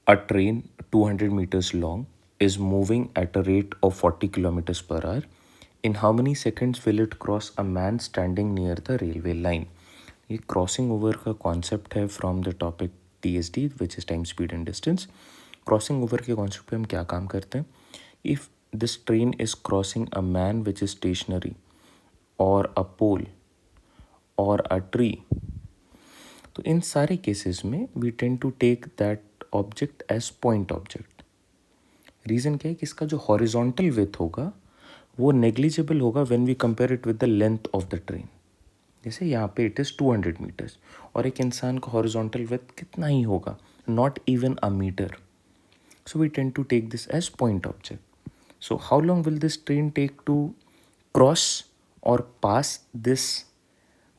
A train 200 meters long is moving at a rate of 40 kilometers per hour. In how many seconds will it cross a man standing near the railway line? ये crossing over का concept है from the topic TSD which is time speed and distance. Crossing over के concept पे हम क्या काम करते हैं? If this train is crossing a man which is stationary और अ पोल और अ ट्री, तो इन सारे केसेस में we tend to take that object as point object. Reason क्या है कि इसका जो हॉरिजॉन्टल विथ होगा वो नेग्लिजिबल होगा when we compare it with the length of the train. जैसे यहाँ पे इट इज़ 200 मीटर्स और एक इंसान का हॉरिजॉन्टल विथ कितना ही होगा, not even a metre. So we tend to take this as point object. So how long will this train take to cross और पास दिस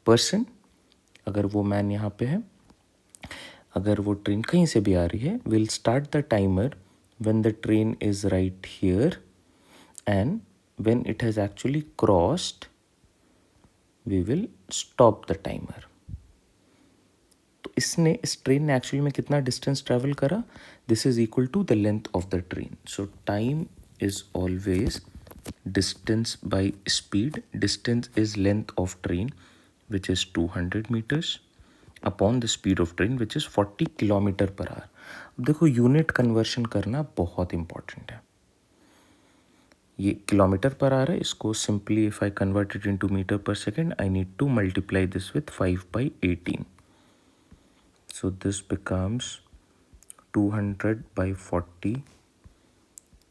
पर्सन? अगर वो मैन यहाँ पे है, अगर वो ट्रेन कहीं से भी आ रही है, will start the timer when the train is right here and when it has actually crossed we will stop the timer. तो इस ट्रेन ने एक्चुअली में कितना डिस्टेंस ट्रैवल करा? This is equal to the length of the train. So time is always distance by speed. Distance is length of train which is 200 metres upon the speed of train which is 40 kilometre per hour. अब देखो unit conversion करना बहुत important है. ये kilometre पर आ रहा है, इसको simply if I convert it into metre per second I need to multiply this with 5/18. So this becomes 200/40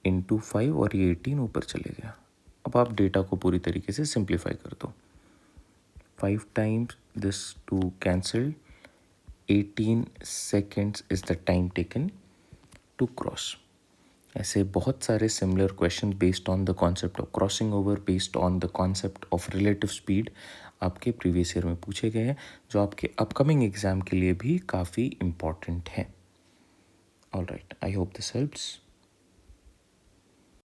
into 5 और ये 18 ऊपर चले गया. अब आप डेटा को पूरी तरीके से सिंप्लीफाई कर दो. 5 times this 2 cancelled. 18 seconds is the time taken to cross. ऐसे बहुत सारे similar question based on the concept of crossing over, based on the concept of relative speed आपके प्रीवियस ईयर में पूछे गए हैं, जो आपके अपकमिंग एग्जाम के लिए भी काफ़ी इम्पॉर्टेंट हैं. All right, I hope this helps.